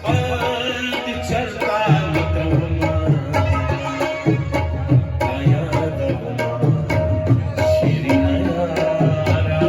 बंद चलता लटवना आया दवना श्री नयारा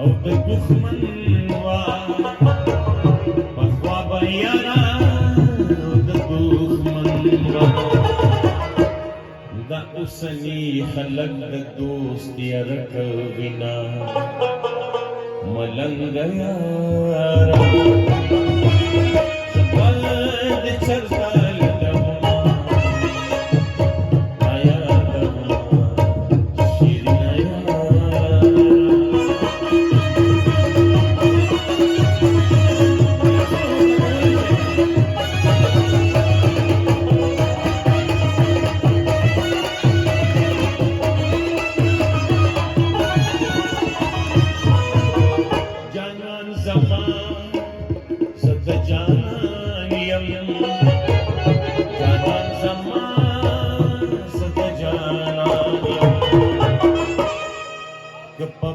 او د دښمن وا پخوا به یاره او د دښمن وا دا اوسني خلک د دوست یاره کوینا ملنګ یاره بند چرتا لټوما آیا دما شیرین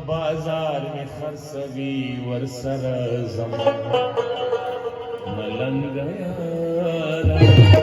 बाजार में खरसवी वरसर जमा मलंग यारा